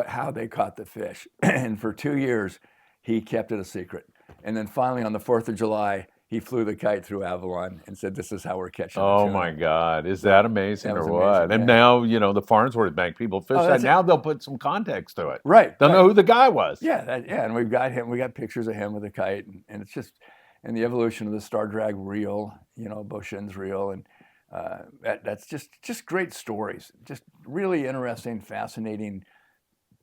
Speaker 2: how they caught the fish. And for 2 years, he kept it a secret. And then finally, on the 4th of July, he flew the kite through Avalon and said, "This is how we're catching the tuna."
Speaker 1: My God. Is that amazing
Speaker 2: That was
Speaker 1: or what?
Speaker 2: amazing,
Speaker 1: And now, the Farnsworth Bank people fish that. Now they'll put some context to it.
Speaker 2: Right.
Speaker 1: They'll know who the guy was.
Speaker 2: Yeah, and we've got him. We got pictures of him with a kite, and it's just, and the evolution of the Star Drag reel, Boshin's reel, and that's just great stories. Just really interesting, fascinating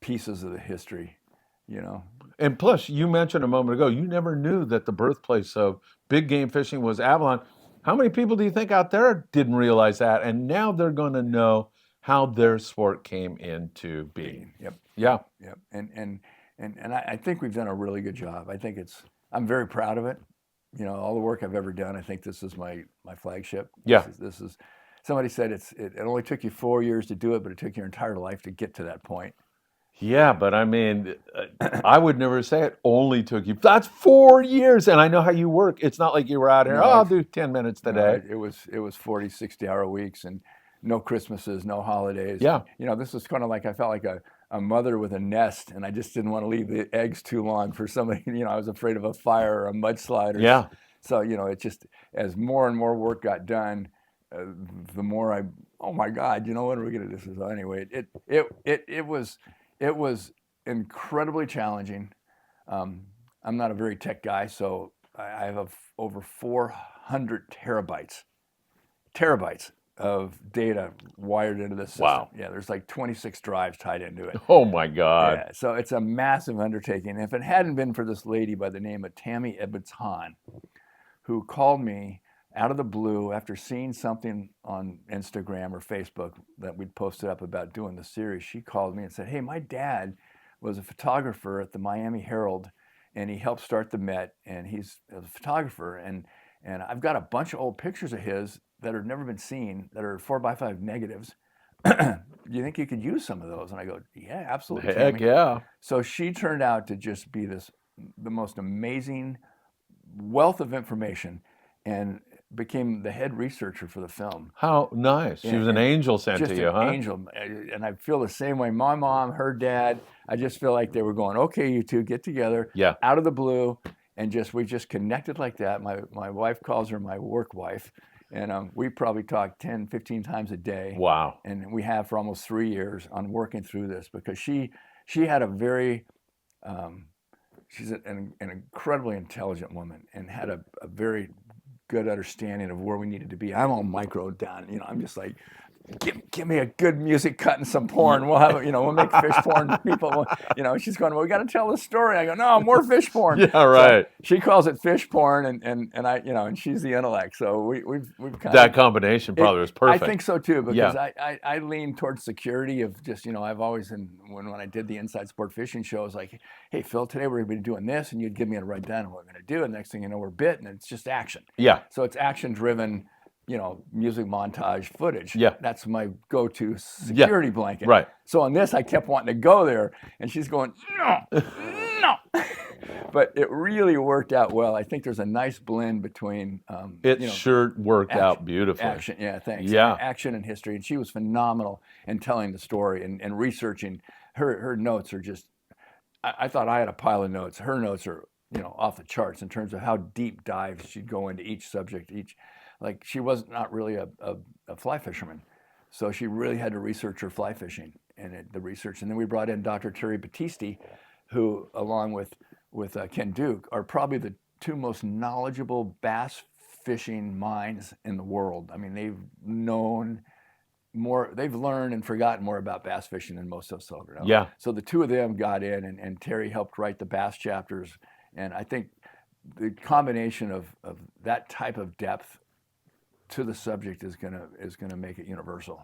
Speaker 2: pieces of the history,
Speaker 1: And plus, you mentioned a moment ago, you never knew that the birthplace of big game fishing was Avalon. How many people do you think out there didn't realize that? And now they're going to know how their sport came into being.
Speaker 2: Yep.
Speaker 1: Yeah.
Speaker 2: Yep. And I think we've done a really good job. I'm very proud of it. All the work I've ever done, I think this is my flagship.
Speaker 1: Yeah.
Speaker 2: This is somebody said it only took you 4 years to do it, but it took your entire life to get to that point.
Speaker 1: Yeah, but I mean, I would never say it only took you. That's 4 years. And I know how you work. It's not like you were out here, I'll do 10 minutes today.
Speaker 2: No, it was 40, 60-hour weeks and no Christmases, no holidays.
Speaker 1: Yeah.
Speaker 2: This was kind of like, I felt like a mother with a nest, and I just didn't want to leave the eggs too long for somebody. I was afraid of a fire or a mudslide.
Speaker 1: Yeah.
Speaker 2: So, it just, as more and more work got done, the more oh my God, what are we going to do? So anyway, it was incredibly challenging. I'm not a very tech guy, so I have over 400 terabytes of data wired into this system.
Speaker 1: Wow.
Speaker 2: Yeah, there's like 26 drives tied into it.
Speaker 1: Oh my God.
Speaker 2: Yeah, so it's a massive undertaking. If it hadn't been for this lady by the name of Tammy Edmonds-Hahn, who called me out of the blue after seeing something on Instagram or Facebook that we'd posted up about doing the series, she called me and said, "Hey, my dad was a photographer at the Miami Herald, and he helped start the Met, and he's a photographer, and I've got a bunch of old pictures of his that have never been seen, that are 4x5 negatives. Do you think you could use some of those?" And I go, "Yeah, absolutely,
Speaker 1: Heck
Speaker 2: Tammy."
Speaker 1: yeah.
Speaker 2: So she turned out to just be the most amazing wealth of information, and became the head researcher for the film.
Speaker 1: How nice. She was an angel sent
Speaker 2: Just
Speaker 1: to you,
Speaker 2: an
Speaker 1: huh?
Speaker 2: angel. And I feel the same way. My mom, her dad, I just feel like they were going, "Okay, you two get together."
Speaker 1: Yeah.
Speaker 2: Out of the blue, and we just connected like that. My wife calls her my work wife, and we probably talk 10, 15 times a day.
Speaker 1: Wow.
Speaker 2: And we have for almost 3 years on working through this, because she had a very she's an incredibly intelligent woman, and had a very good understanding of where we needed to be. I'm all micro down, I'm just like give me a good music cut and some porn. We'll have, we'll make fish porn. People, she's going, well, we got to tell the story. I go, no, more fish porn.
Speaker 1: Yeah, right.
Speaker 2: So she calls it fish porn, and I, and she's the intellect. So we've kind
Speaker 1: That
Speaker 2: of,
Speaker 1: combination probably was perfect.
Speaker 2: I think so too, because
Speaker 1: Yeah.
Speaker 2: I lean towards security of just, I've always, when I did the Inside Sport Fishing show, I was like, hey, Phil, today we're going to be doing this, and you'd give me a rundown of what we're going to do, and next thing you know, we're bit, and it's just action.
Speaker 1: Yeah.
Speaker 2: So it's action-driven, music montage footage.
Speaker 1: Yeah.
Speaker 2: That's my go-to security blanket.
Speaker 1: Right.
Speaker 2: So on this, I kept wanting to go there, and she's going, no, no. But it really worked out well. I think there's a nice blend between.
Speaker 1: Sure worked out beautifully.
Speaker 2: Action, yeah, thanks.
Speaker 1: Yeah.
Speaker 2: Action and history, and she was phenomenal in telling the story and researching. Her notes are just. I thought I had a pile of notes. Her notes are off the charts in terms of how deep dives she'd go into each subject. Like she was not really a fly fisherman, so she really had to research her fly fishing and the research. And then we brought in Dr. Terry Battisti, who, along with Ken Duke, are probably the two most knowledgeable bass fishing minds in the world. I mean, they've learned and forgotten more about bass fishing than most of us ever know.
Speaker 1: Yeah.
Speaker 2: So the two of them got in, and Terry helped write the bass chapters. And I think the combination of that type of depth to the subject is gonna make it universal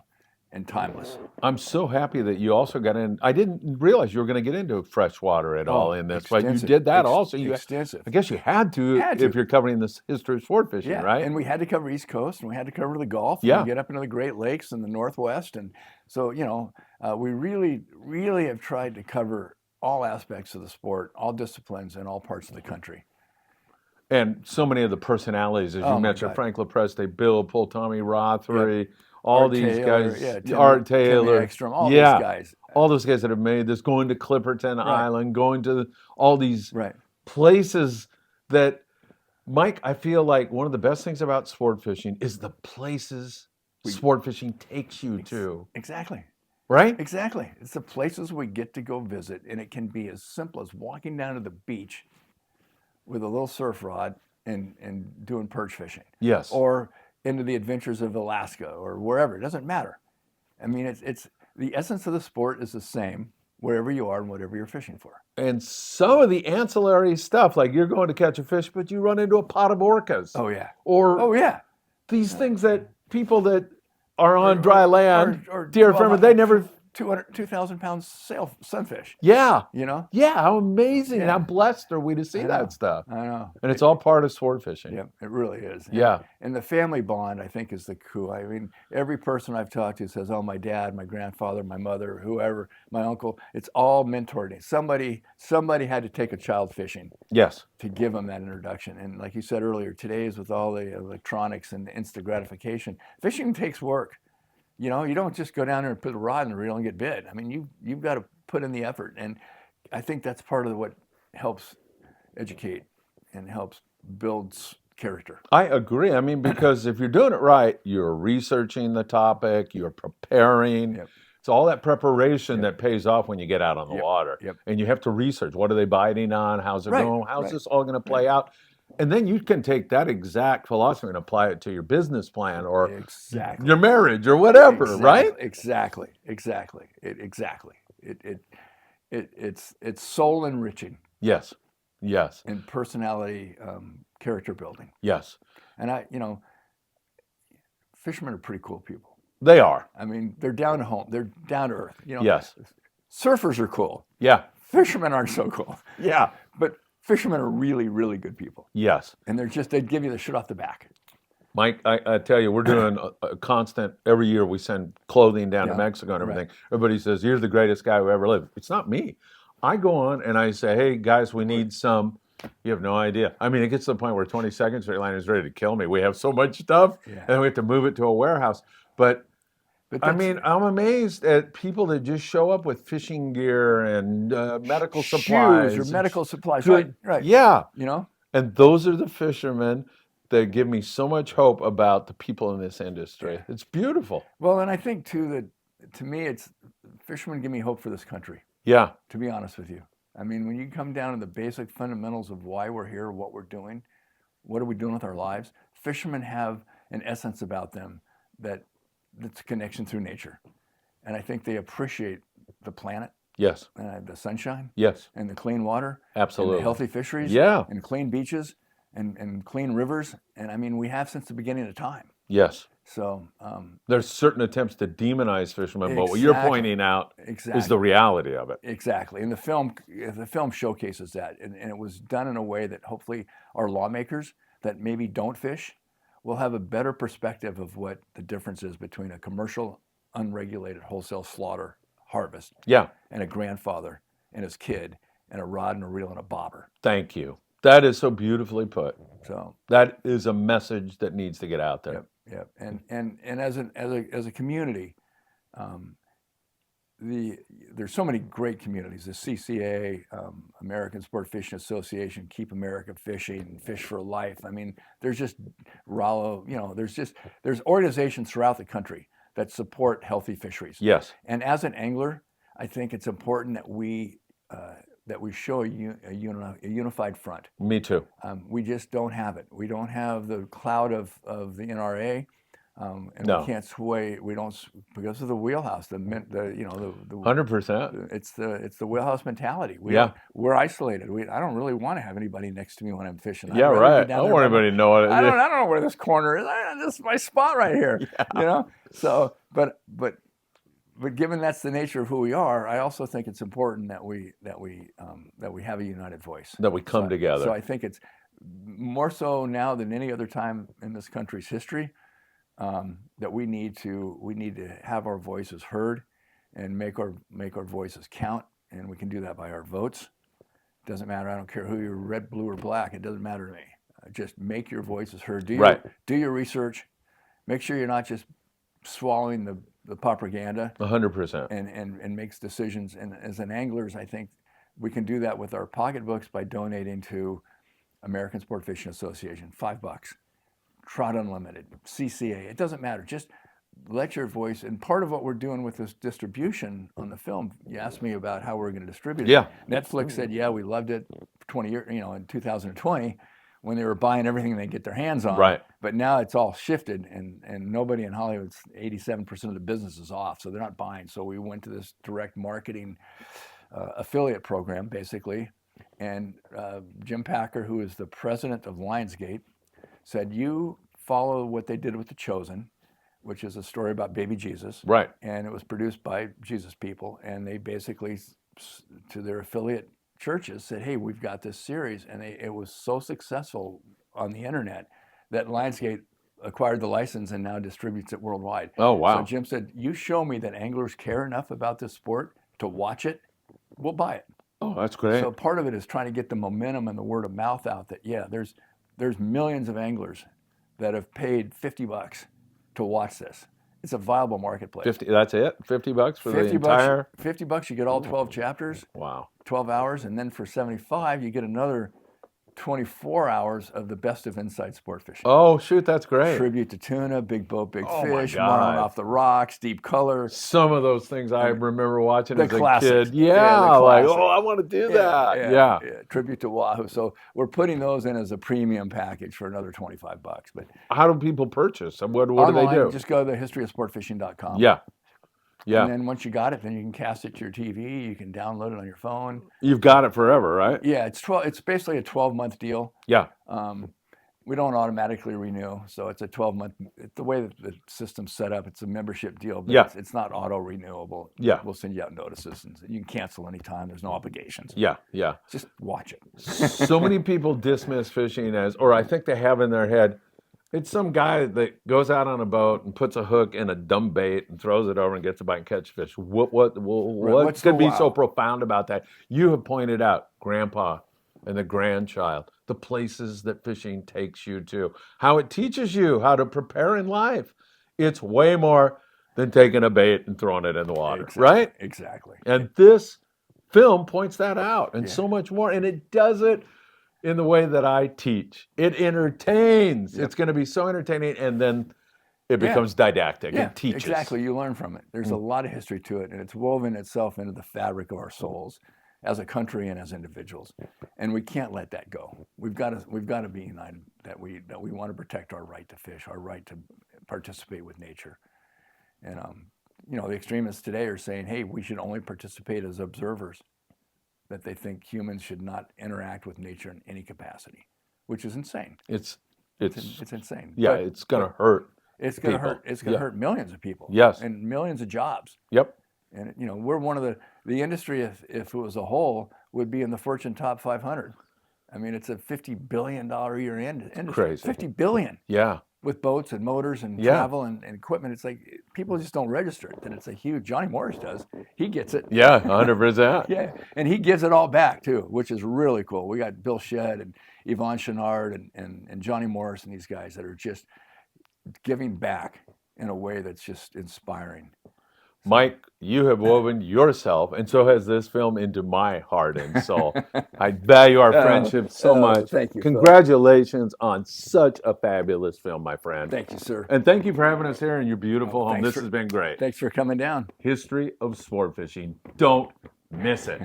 Speaker 2: and timeless.
Speaker 1: I'm so happy that you also got in. I didn't realize you were going to get into freshwater at all in this, but you did that also.
Speaker 2: Extensive.
Speaker 1: I guess you had to if you're covering this history of sport fishing, right?
Speaker 2: And we had to cover East Coast, and we had to cover the Gulf,
Speaker 1: Yeah.
Speaker 2: and get up into the Great Lakes and the Northwest, and so we really, really have tried to cover all aspects of the sport, all disciplines, in all parts of the country.
Speaker 1: And so many of the personalities, as you mentioned, Frank LaPreste, Bill Pull, Tommy Rothery, all
Speaker 2: Art
Speaker 1: these
Speaker 2: Taylor,
Speaker 1: guys, Art Taylor,
Speaker 2: Timmy Ekstrom, all these guys.
Speaker 1: All those guys that have made this, going to Clipperton Island, going to all these places that, Mike, I feel like one of the best things about sport fishing is the places sport fishing takes you to.
Speaker 2: Exactly.
Speaker 1: Right?
Speaker 2: Exactly. It's the places we get to go visit, and it can be as simple as walking down to the beach with a little surf rod and doing perch fishing.
Speaker 1: Yes.
Speaker 2: Or into the adventures of Alaska or wherever. It doesn't matter. I mean, it's the essence of the sport is the same wherever you are and whatever you're fishing for.
Speaker 1: And some of the ancillary stuff, like you're going to catch a fish, but you run into a pot of orcas.
Speaker 2: Oh, yeah.
Speaker 1: Or these things that people that are on dry land,
Speaker 2: or
Speaker 1: deer fishermen, they never...
Speaker 2: 2,000 pound sunfish.
Speaker 1: Yeah.
Speaker 2: Yeah,
Speaker 1: how amazing. How blessed are we to see that stuff.
Speaker 2: I know.
Speaker 1: And it's all part of sport fishing.
Speaker 2: Yeah, it really is.
Speaker 1: Yeah.
Speaker 2: And the family bond, I think, is the coup. I mean, every person I've talked to says, oh, my dad, my grandfather, my mother, whoever, my uncle, it's all mentoring. Somebody had to take a child fishing.
Speaker 1: Yes.
Speaker 2: To give them that introduction. And like you said earlier, today's with all the electronics and the instant gratification, fishing takes work. You don't just go down there and put a rod in the reel and get bit. I mean, you've got to put in the effort. And I think that's part of what helps educate and helps build character.
Speaker 1: I agree. I mean, because if you're doing it right, you're researching the topic, you're preparing.
Speaker 2: Yep.
Speaker 1: It's all that preparation that pays off when you get out on the water.
Speaker 2: Yep.
Speaker 1: And you have to research. What are they biting on? How's it going? How's this all going to play out? And then you can take that exact philosophy and apply it to your business plan or your marriage or whatever, right?
Speaker 2: Exactly. It's soul enriching.
Speaker 1: Yes.
Speaker 2: And personality, character building.
Speaker 1: Yes.
Speaker 2: And fishermen are pretty cool people.
Speaker 1: They are.
Speaker 2: I mean, they're down to home. They're down to earth.
Speaker 1: Yes.
Speaker 2: Surfers are cool.
Speaker 1: Yeah.
Speaker 2: Fishermen aren't so cool.
Speaker 1: Yeah.
Speaker 2: But fishermen are really, really good people.
Speaker 1: Yes.
Speaker 2: And they'd give you the shit off the back.
Speaker 1: Mike, I tell you, we're doing a constant, every year we send clothing down to Mexico and everything. Everybody says, you're the greatest guy who ever lived. It's not me. I go on and I say, hey, guys, we need some. You have no idea. I mean, it gets to the point where 22nd Street Line is ready to kill me. We have so much stuff, and then we have to move it to a warehouse. But I mean, I'm amazed at people that just show up with fishing gear and medical supplies.
Speaker 2: Shoes or medical supplies. Right.
Speaker 1: Yeah.
Speaker 2: And
Speaker 1: those are the fishermen that give me so much hope about the people in this industry. Yeah. It's beautiful.
Speaker 2: Well, and I think, too, that to me, fishermen give me hope for this country.
Speaker 1: Yeah.
Speaker 2: To be honest with you. I mean, when you come down to the basic fundamentals of why we're here, what we're doing, what are we doing with our lives, fishermen have an essence about them that it's a connection through nature. And I think they appreciate the planet,
Speaker 1: Yes.
Speaker 2: the sunshine,
Speaker 1: Yes.
Speaker 2: and the clean water,
Speaker 1: Absolutely.
Speaker 2: and the healthy fisheries,
Speaker 1: Yeah.
Speaker 2: and clean beaches, and clean rivers. And I mean, we have since the beginning of time.
Speaker 1: Yes.
Speaker 2: So
Speaker 1: there's certain attempts to demonize fishermen, but what you're
Speaker 2: Exactly.
Speaker 1: pointing out is
Speaker 2: exactly,
Speaker 1: the reality of it.
Speaker 2: exactly. And the film showcases that, and it was done in a way that hopefully our lawmakers that maybe don't fish will have a better perspective of what the difference is between a commercial, unregulated wholesale slaughter harvest
Speaker 1: Yeah.
Speaker 2: and a grandfather and his kid and a rod and a reel and a bobber.
Speaker 1: Thank you. That is so beautifully put.
Speaker 2: So
Speaker 1: That is a message that needs to get out there.
Speaker 2: yep. And as a community, there's so many great communities. The CCA, American Sport Fishing Association, Keep America Fishing, Fish for Life. I mean, there's just Rollo. There's organizations throughout the country that support healthy fisheries.
Speaker 1: Yes.
Speaker 2: And as an angler, I think it's important that we show a unified front.
Speaker 1: Me too.
Speaker 2: We just don't have it. We don't have the cloud of the NRA, and
Speaker 1: No.
Speaker 2: we can't sway. We don't, because of the wheelhouse. The
Speaker 1: 100%.
Speaker 2: It's the wheelhouse mentality. We're isolated. I don't really want to have anybody next to me when I'm fishing.
Speaker 1: Yeah, right. I don't want anybody to know it.
Speaker 2: I don't know where this corner is. This is my spot right here.
Speaker 1: Yeah.
Speaker 2: So, but given that's the nature of who we are, I also think it's important that we have a united voice.
Speaker 1: That we come together.
Speaker 2: So I think it's more so now than any other time in this country's history, that we need to have our voices heard and make our voices count, and we can do that by our votes. Doesn't matter. I don't care who you're, red, blue, or black. It doesn't matter to me. Just make your voices heard. Do your research. Make sure you're not just swallowing the propaganda.
Speaker 1: 100%.
Speaker 2: And makes decisions. And as an anglers, I think we can do that with our pocketbooks by donating to American Sport Fishing Association, $5. Trout Unlimited, CCA. It doesn't matter. Just let your voice. And part of what we're doing with this distribution on the film, you asked me about how we're going to distribute it.
Speaker 1: Yeah.
Speaker 2: Netflix said, yeah, we loved it 20 years, in 2020 when they were buying everything they get their hands on.
Speaker 1: Right.
Speaker 2: But now it's all shifted, and nobody in Hollywood's 87% of the business is off, so they're not buying. So we went to this direct marketing affiliate program, basically. And Jim Packer, who is the president of Lionsgate, said, you follow what they did with The Chosen, which is a story about baby Jesus.
Speaker 1: Right.
Speaker 2: And it was produced by Jesus people. And they basically, to their affiliate churches, said, hey, we've got this series. And it was so successful on the internet that Lionsgate acquired the license and now distributes it worldwide.
Speaker 1: Oh, wow.
Speaker 2: So Jim said, you show me that anglers care enough about this sport to watch it, we'll buy it.
Speaker 1: Oh, that's great.
Speaker 2: So part of it is trying to get the momentum and the word of mouth out that, yeah, there's millions of anglers that have paid $50 to watch this. It's a viable marketplace.
Speaker 1: 50. That's it. $50 for the entire.
Speaker 2: $50, you get all 12 chapters.
Speaker 1: Wow.
Speaker 2: 12 hours, and then for $75, you get another 24 hours of the best of inside sport fishing.
Speaker 1: Oh, shoot, that's great.
Speaker 2: Tribute to tuna, big boat, big
Speaker 1: Oh my
Speaker 2: fish,
Speaker 1: God.
Speaker 2: marlin off the rocks, deep color.
Speaker 1: Some of those things I remember watching
Speaker 2: The
Speaker 1: as
Speaker 2: classics.
Speaker 1: a kid. Yeah,
Speaker 2: Yeah, the
Speaker 1: like,
Speaker 2: classic.
Speaker 1: oh, I want to do that. Yeah.
Speaker 2: Tribute to Wahoo. So we're putting those in as a premium package for another $25. But
Speaker 1: How do people purchase? And what do
Speaker 2: online,
Speaker 1: they do?
Speaker 2: just go to historyofsportfishing.com.
Speaker 1: Yeah. Yeah.
Speaker 2: And then once you got it, then you can cast it to your TV. You can download it on your phone.
Speaker 1: You've got it forever, right?
Speaker 2: Yeah, it's basically a 12-month deal.
Speaker 1: Yeah.
Speaker 2: We don't automatically renew, so it's a 12-month. The way that the system's set up, it's a membership deal, but
Speaker 1: Yeah.
Speaker 2: it's not auto-renewable.
Speaker 1: Yeah.
Speaker 2: We'll send you out notices, and you can cancel anytime. There's no obligations.
Speaker 1: Yeah. Yeah.
Speaker 2: Just watch it.
Speaker 1: So many people dismiss fishing as, or I think they have in their head, it's some guy that goes out on a boat and puts a hook in a dumb bait and throws it over and gets a bite and catch fish. What
Speaker 2: What's
Speaker 1: could
Speaker 2: the
Speaker 1: be
Speaker 2: wow?
Speaker 1: so profound about that? You have pointed out grandpa and the grandchild, the places that fishing takes you to, how it teaches you how to prepare in life. It's way more than taking a bait and throwing it in the water, right?
Speaker 2: Exactly.
Speaker 1: And this film points that out and so much more. And it does it in the way that I teach. It entertains. It's going to be so entertaining, and then it becomes didactic.
Speaker 2: Yeah,
Speaker 1: It teaches.
Speaker 2: exactly. You learn from it. There's a lot of history to it, and it's woven itself into the fabric of our souls as a country and as individuals. And we can't let that go. We've got to be united that we want to protect our right to fish, our right to participate with nature. And the extremists today are saying, hey, we should only participate as observers, that they think humans should not interact with nature in any capacity, which is insane.
Speaker 1: It's
Speaker 2: insane.
Speaker 1: Yeah, it's going to hurt.
Speaker 2: It's going to
Speaker 1: people.
Speaker 2: hurt. It's going to hurt millions of people.
Speaker 1: Yes.
Speaker 2: And millions of jobs.
Speaker 1: Yep.
Speaker 2: And we're one of the industry, if it was a whole, would be in the Fortune top 500. I mean, it's a $50 billion a year industry.
Speaker 1: Crazy.
Speaker 2: $50 billion.
Speaker 1: Yeah.
Speaker 2: With boats and motors and travel and equipment. It's like people just don't register it. And it's a huge, Johnny Morris does. He gets it.
Speaker 1: Yeah, 100%.
Speaker 2: Yeah. And he gives it all back too, which is really cool. We got Bill Shedd and Yvonne Chenard and Johnny Morris and these guys that are just giving back in a way that's just inspiring.
Speaker 1: Mike, you have woven yourself, and so has this film, into my heart and soul. I value our friendship so much.
Speaker 2: Thank you.
Speaker 1: Congratulations on such a fabulous film, my friend.
Speaker 2: Thank you, sir.
Speaker 1: And thank you for having us here in your beautiful home. This
Speaker 2: for-
Speaker 1: has been great.
Speaker 2: Thanks for coming down.
Speaker 1: History of sport fishing. Don't miss it.